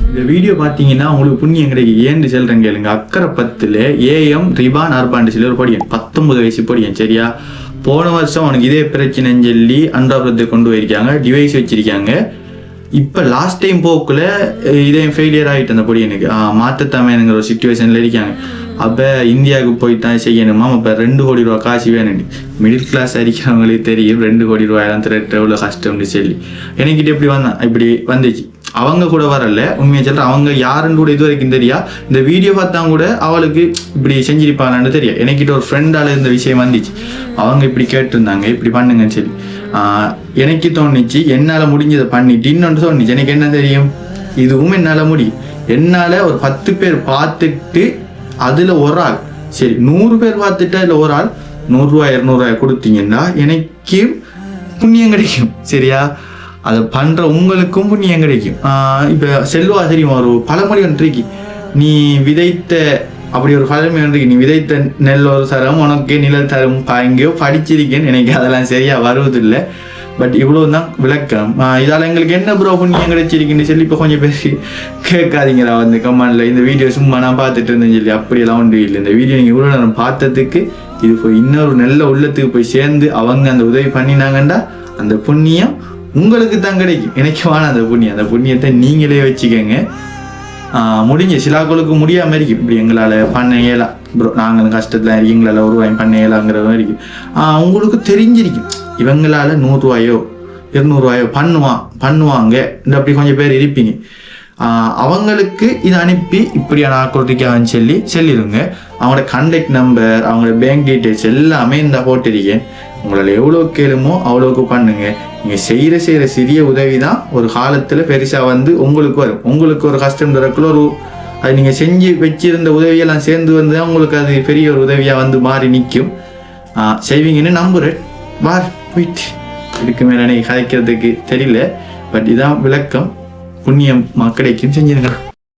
இந்த வீடியோ பார்த்தீங்கன்னா உங்களுக்கு புண்ணியம் கிடைக்கும். ஏன்னு சொல்கிறேன் கேளுங்க. அக்கரைப்பத்தில் ஏஎம் ரிபான் அர்பான்னு சொல்லி ஒரு படியன் 19 வயசு படியன் சரியா. போன வருஷம் அவனுக்கு இதே பிரச்சனைன்னு சொல்லி அன்றாபுரத்தை கொண்டு போயிருக்காங்க, டிவைஸ் வச்சிருக்காங்க. இப்போ லாஸ்ட் டைம் போக்குள்ள இதே ஃபெயிலியர் ஆகிட்டு அந்த பொடியனுக்கு மாற்றத்தாமேனுங்கிற ஒரு சுச்சுவேஷனில் இருக்காங்க. அப்போ இந்தியாவுக்கு போய் தான் செய்யணுமா. அப்போ 2 கோடி ரூபா காசு வேணும். மிடில் கிளாஸ் அடிக்கிறவங்களுக்கு தெரியும் 2 கோடி ரூபாயெல்லாம் திரட்டு எவ்வளோ கஷ்டம்னு சொல்லி. எனக்கிட்ட எப்படி வந்தான் இப்படி வந்துச்சு. அவங்க கூட வரல உண்மையை சொல்ற. அவங்க யாருன்னு கூட இது வரைக்கும் தெரியா. இந்த வீடியோ பார்த்தா கூட அவளுக்கு இப்படி செஞ்சிருப்பாங்கன்னு தெரியும். எனக்கிட்ட ஒரு ஃப்ரெண்டால இந்த விஷயம் வந்துச்சு. அவங்க இப்படி கேட்டிருந்தாங்க இப்படி பண்ணுங்கன்னு சொல்லி. எனக்கு தோணுச்சு என்னால் முடிஞ்சதை பண்ணிட்டு இன்னொன்று தோணுச்சு. எனக்கு என்ன தெரியும், இதுவும் என்னால் முடியும். என்னால் ஒரு 10 பேர் பார்த்துட்டு அதில் ஒரு ஆள் சரி 100 பேர் பார்த்துட்டு அதில் ஒரு ஆள் 100 ரூபாய் 200 ரூபாய் கொடுத்தீங்கன்னா எனக்கு புண்ணியம் கிடைக்கும் சரியா. அதை பண்ணுற உங்களுக்கும் புண்ணியம் கிடைக்கும். இப்போ செல்வா தெரியும் ஒரு பழமொழி ஒன்று இருக்கு. நீ விதைத்த அப்படி ஒரு பழமொழி ஒன்று இருக்கு. நீ விதைத்த நெல் ஒரு தரம் உனக்கு நிழல் தரும் எங்கேயோ படிச்சிருக்கேன்னு எனக்கு அதெல்லாம் சரியாக வருவதில்லை. பட் இவ்வளோ தான் விளக்கம். இதால் எங்களுக்கு என்ன ப்ரோ புண்ணியம் கிடைச்சிருக்குன்னு சொல்லி இப்போ கொஞ்சம் பேர் கேட்காதீங்களா வந்து கமெண்டில். இந்த வீடியோ சும்மா நான் பார்த்துட்டு இருந்தேன்னு சொல்லி அப்படியெல்லாம் ஒன்றும் இல்லை. இந்த வீடியோ நீங்கள் இவ்வளோ நேரம் பார்த்ததுக்கு இது போய் இன்னொரு நல்ல உள்ளத்துக்கு போய் சேர்ந்து அவங்க அந்த உதவி பண்ணினாங்கண்டா அந்த புண்ணியம் உங்களுக்கு தான் கிடைக்கும். எனக்கு வேணாம் அந்த புண்ணியம். அந்த புண்ணியத்தை நீங்களே வச்சுக்கோங்க. முடிஞ்ச சிலாக்களுக்கு முடியாமல் இருக்கும். இப்படி எங்களால் பண்ண இயலாம் ப்ரோ, நாங்கள் கஷ்டத்தில் எங்களால் ஒரு ரூபாய் பண்ண இயலாங்கிற மாதிரி இருக்கும். உங்களுக்கு தெரிஞ்சிருக்கும் இவங்களால் 100 ரூபாயோ 200 ரூபாயோ பண்ணுவாங்க இந்த அப்படி கொஞ்சம் பேர் இருப்பீங்க. அவங்களுக்கு இதை அனுப்பி இப்படியான ஆக்கொடுக்கான்னு சொல்லிடுங்க. அவங்களோட கான்டாக்ட் நம்பர் அவங்களோட பேங்க் டீட்டெயில்ஸ் எல்லாமே இந்த போட்டிருக்கேன். உங்களால் எவ்வளோ கேளுமோ அவ்வளோக்கு பண்ணுங்க. நீங்கள் செய்கிற சிறிய உதவி தான் ஒரு காலத்தில் பெருசாக வந்து உங்களுக்கு வரும். உங்களுக்கு ஒரு கஷ்டம் தரக்குள்ள ஒரு அது நீங்கள் செஞ்சு வச்சிருந்த உதவியெல்லாம் சேர்ந்து வந்து தான் உங்களுக்கு அது பெரிய ஒரு உதவியாக வந்து மாறி நிற்கும். செய்வீங்கன்னு நம்புறேன். போயிட்டு இதுக்கு மேலே கதைக்கிறதுக்கு தெரியல. பட் இதான் விளக்கம். புண்ணியம் மக்களைக்கும் செஞ்சிருங்க.